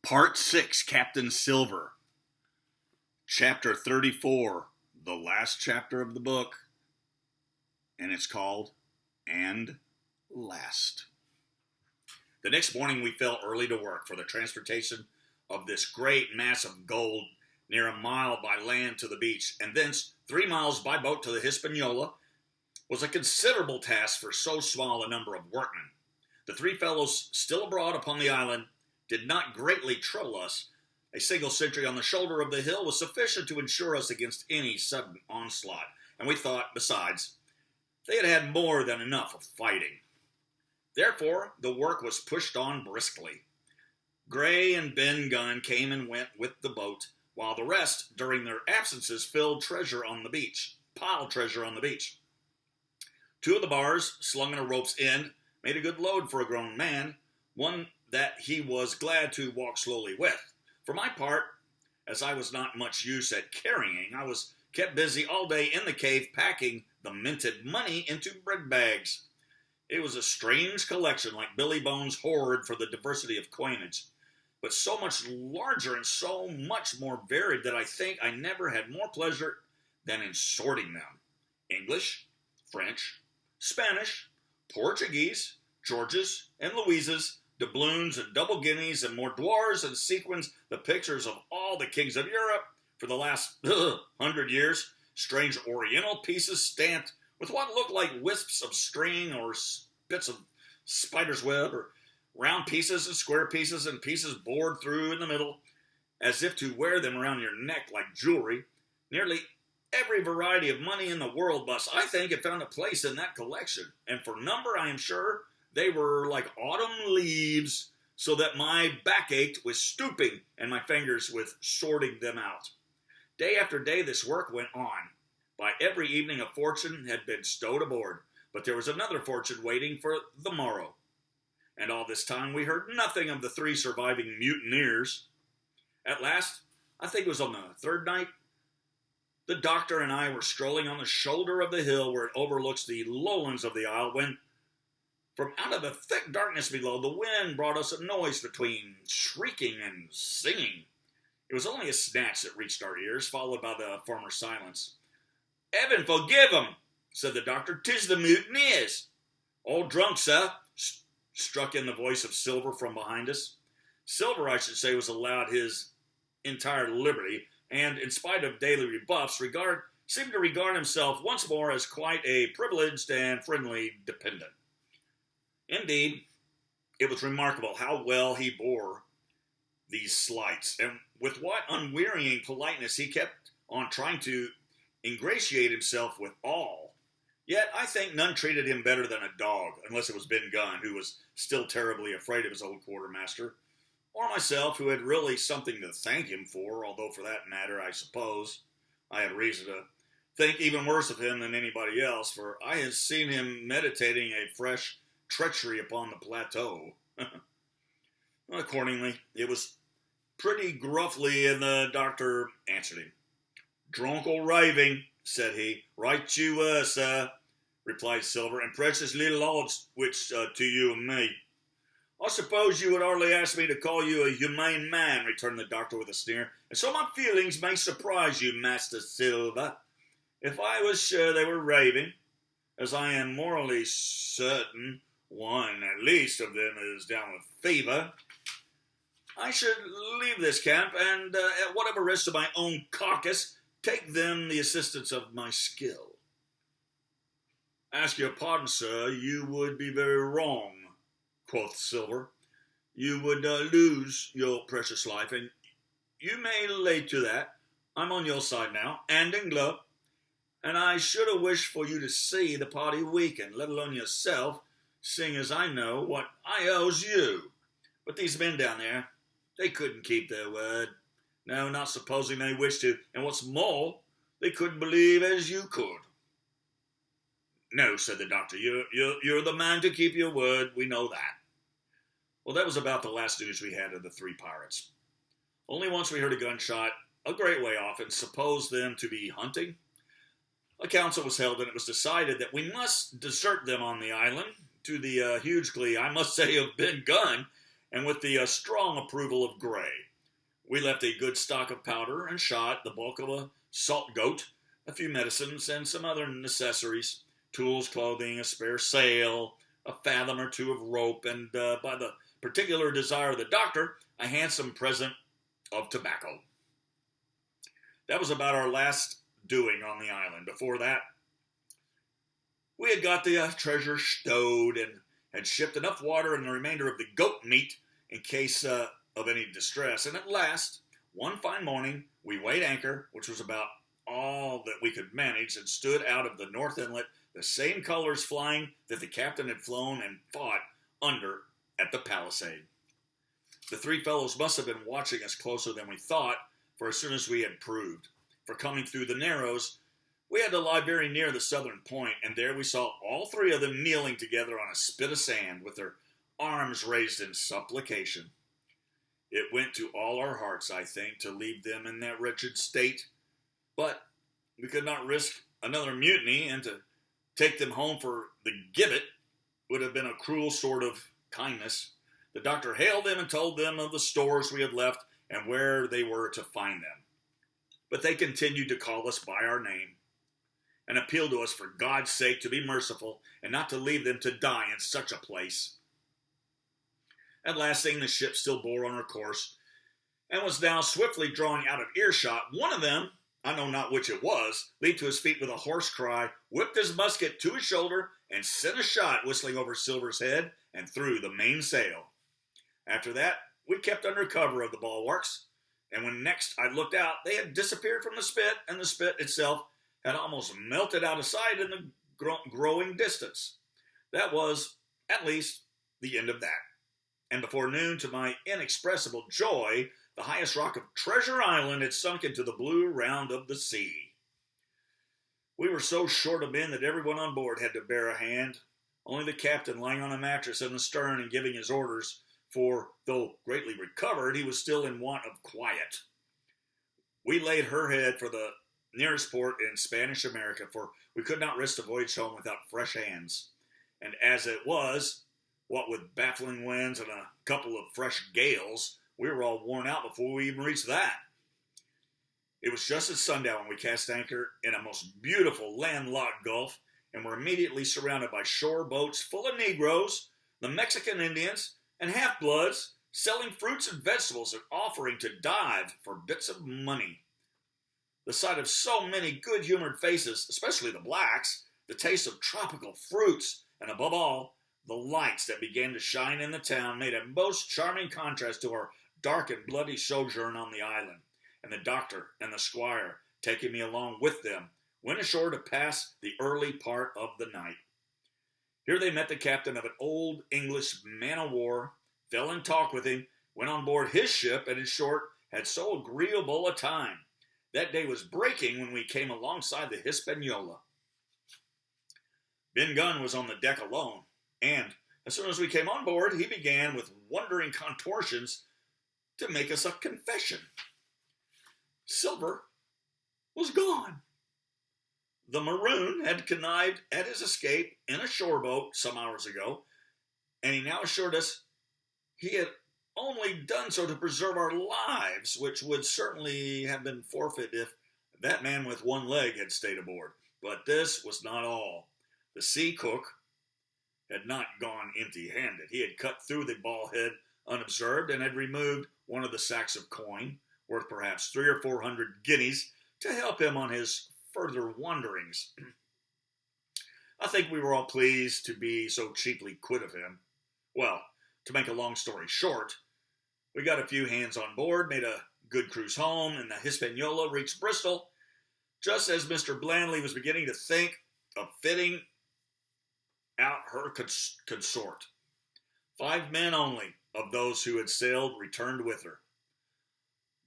Part 6, Captain Silver. Chapter 34, the last chapter of the book. And it's called And Last. The next morning we fell early to work for the transportation of this great mass of gold near a mile by land to the beach, and thence 3 miles by boat to the Hispaniola, was a considerable task for so small a number of workmen. The three fellows still abroad upon the island did not greatly trouble us. A single sentry on the shoulder of the hill was sufficient to ensure us against any sudden onslaught, and we thought, besides, they had had more than enough of fighting. Therefore, the work was pushed on briskly. Gray and Ben Gunn came and went with the boat, while the rest, during their absences, piled treasure on the beach. 2 of the bars, slung in a rope's end, made a good load for a grown man, one that he was glad to walk slowly with. For my part, as I was not much use at carrying, I was kept busy all day in the cave packing the minted money into bread bags. It was a strange collection, like Billy Bones' hoard for the diversity of coinage, but so much larger and so much more varied that I think I never had more pleasure than in sorting them. English, French, Spanish, Portuguese, Georges and Louises, doubloons and double guineas and moidores and sequins, the pictures of all the kings of Europe for the last 100 years, strange oriental pieces stamped with what looked like wisps of string or bits of spider's web, or round pieces and square pieces and pieces bored through in the middle, as if to wear them around your neck like jewelry. Nearly every variety of money in the world must, I think, have found a place in that collection, and for number, I am sure, they were like autumn leaves, so that my back ached with stooping and my fingers with sorting them out. Day after day this work went on. By every evening a fortune had been stowed aboard, but there was another fortune waiting for the morrow. And all this time we heard nothing of the 3 surviving mutineers. At last, I think it was on the 3rd night, the doctor and I were strolling on the shoulder of the hill where it overlooks the lowlands of the isle, when from out of the thick darkness below, the wind brought us a noise between shrieking and singing. It was only a snatch that reached our ears, followed by the former silence. "Heaven forgive 'em," said the doctor. "'Tis the mutineers." "All drunk, sir," struck in the voice of Silver from behind us. Silver, I should say, was allowed his entire liberty, and, in spite of daily rebuffs, seemed to regard himself once more as quite a privileged and friendly dependent. Indeed, it was remarkable how well he bore these slights, and with what unwearying politeness he kept on trying to ingratiate himself with all. Yet I think none treated him better than a dog, unless it was Ben Gunn, who was still terribly afraid of his old quartermaster, or myself, who had really something to thank him for, although for that matter, I suppose, I had reason to think even worse of him than anybody else, for I had seen him meditating a fresh treachery upon the plateau. Accordingly, it was pretty gruffly, and the doctor answered him. "Drunk or raving," said he. "Right you were, sir," replied Silver, "and precious little odds which to you and me." "I suppose you would hardly ask me to call you a humane man," returned the doctor with a sneer, "and so my feelings may surprise you, Master Silver. If I was sure they were raving, as I am morally certain one, at least, of them is down with fever, I should leave this camp, and at whatever risk to my own carcass, take them the assistance of my skill." "Ask your pardon, sir, you would be very wrong," quoth Silver. "You would lose your precious life, and you may lay to that. I'm on your side now, hand in glove, and I should have wished for you to see the party weaken, let alone yourself, seeing as I know what I owes you. But these men down there, they couldn't keep their word. No, not supposing they wished to, and what's more, they couldn't believe as you could." "No," said the doctor, you're the man to keep your word, we know that." Well, that was about the last news we had of the 3 pirates. Only once we heard a gunshot, a great way off, and supposed them to be hunting. A council was held, and it was decided that we must desert them on the island, to the huge glee, I must say, of Ben Gunn, and with the strong approval of Gray. We left a good stock of powder and shot, the bulk of a salt goat, a few medicines, and some other necessaries, tools, clothing, a spare sail, a fathom or two of rope, and by the particular desire of the doctor, a handsome present of tobacco. That was about our last doing on the island. Before that, we had got the treasure stowed and had shipped enough water and the remainder of the goat meat in case of any distress. And at last, one fine morning, we weighed anchor, which was about all that we could manage, and stood out of the North Inlet, the same colors flying that the captain had flown and fought under at the Palisade. The three fellows must have been watching us closer than we thought, for as soon as we had proved. For coming through the Narrows, we had to lie very near the southern point, and there we saw all three of them kneeling together on a spit of sand, with their arms raised in supplication. It went to all our hearts, I think, to leave them in that wretched state, but we could not risk another mutiny, and to take them home for the gibbet would have been a cruel sort of kindness. The doctor hailed them and told them of the stores we had left and where they were to find them. But they continued to call us by our name and appealed to us for God's sake to be merciful and not to leave them to die in such a place. At last, seeing the ship still bore on her course and was now swiftly drawing out of earshot, one of them, I know not which it was, leaped to his feet with a hoarse cry, whipped his musket to his shoulder, and sent a shot whistling over Silver's head and through the mainsail. After that, we kept under cover of the bulwarks, and when next I looked out, they had disappeared from the spit, and the spit itself had almost melted out of sight in the growing distance. That was, at least, the end of that. And before noon, to my inexpressible joy, the highest rock of Treasure Island had sunk into the blue round of the sea. We were so short of men that everyone on board had to bear a hand, only the captain lying on a mattress in the stern and giving his orders, for, though greatly recovered, he was still in want of quiet. We laid her head for the nearest port in Spanish America, for we could not risk the voyage home without fresh hands. And as it was, what with baffling winds and a couple of fresh gales, we were all worn out before we even reached that. It was just at sundown when we cast anchor in a most beautiful landlocked gulf, and were immediately surrounded by shore boats full of Negroes, the Mexican Indians, and half-bloods selling fruits and vegetables and offering to dive for bits of money. The sight of so many good-humored faces, especially the blacks, the taste of tropical fruits, and above all, the lights that began to shine in the town made a most charming contrast to our dark and bloody sojourn on the island, and the doctor and the squire, taking me along with them, went ashore to pass the early part of the night. Here they met the captain of an old English man-of-war, fell in talk with him, went on board his ship, and in short, had so agreeable a time. That day was breaking when we came alongside the Hispaniola. Ben Gunn was on the deck alone, and as soon as we came on board, he began with wondering contortions to make us a confession. Silver was gone. The Maroon had connived at his escape in a shore boat some hours ago, and he now assured us he had only done so to preserve our lives, which would certainly have been forfeit if that man with one leg had stayed aboard. But this was not all. The sea cook had not gone empty-handed. He had cut through the ball head unobserved and had removed one of the sacks of coin, worth perhaps 300 or 400 guineas, to help him on his further wanderings. I think we were all pleased to be so cheaply quit of him. Well, to make a long story short, we got a few hands on board, made a good cruise home, and the Hispaniola reached Bristol just as Mr. Blandley was beginning to think of fitting out her consort. 5 men only of those who had sailed returned with her.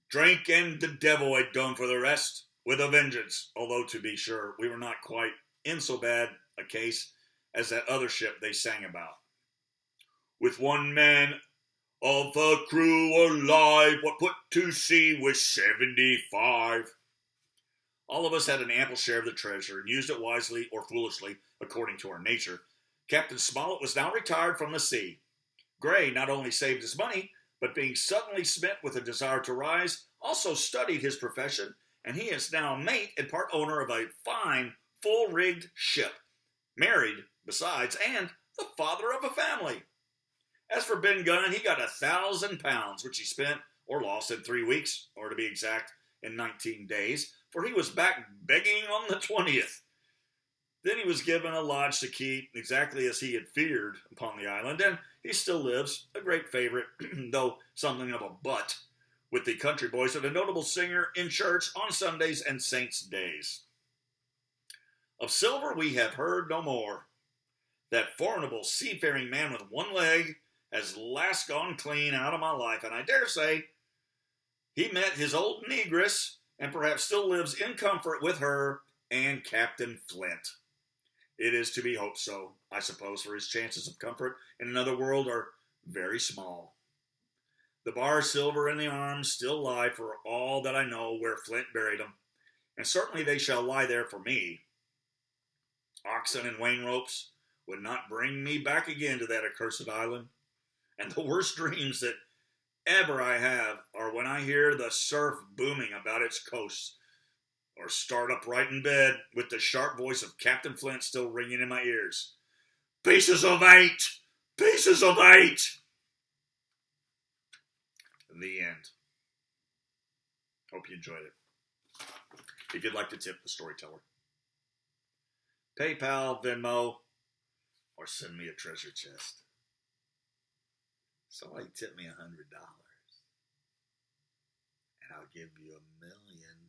Drink and the devil had done for the rest, with a vengeance, although to be sure we were not quite in so bad a case as that other ship they sang about. With 1 man of the crew alive, what put to sea was 75. All of us had an ample share of the treasure and used it wisely or foolishly, according to our nature. Captain Smollett was now retired from the sea. Gray not only saved his money, but being suddenly smit with a desire to rise, also studied his profession, and he is now mate and part owner of a fine, full-rigged ship, married, besides, and the father of a family. As for Ben Gunn, he got £1,000, which he spent or lost in 3 weeks, or to be exact, in 19 days, for he was back begging on the 20th. Then he was given a lodge to keep, exactly as he had feared upon the island, and he still lives, a great favorite, though something of a butt, with the country boys and a notable singer in church on Sundays and saints' days. Of Silver we have heard no more. That formidable seafaring man with one leg has last gone clean out of my life, and I dare say he met his old negress and perhaps still lives in comfort with her and Captain Flint. It is to be hoped so, I suppose, for his chances of comfort in another world are very small. The bar, silver, and the arms still lie, for all that I know, where Flint buried them, and certainly they shall lie there for me. Oxen and wain ropes would not bring me back again to that accursed island, and the worst dreams that ever I have are when I hear the surf booming about its coasts, or start upright in bed with the sharp voice of Captain Flint still ringing in my ears. Pieces of 8! Pieces of 8! The end. Hope you enjoyed it. If you'd like to tip the storyteller, PayPal, Venmo, or send me a treasure chest. Somebody tip me $100, and I'll give you $1,000,000.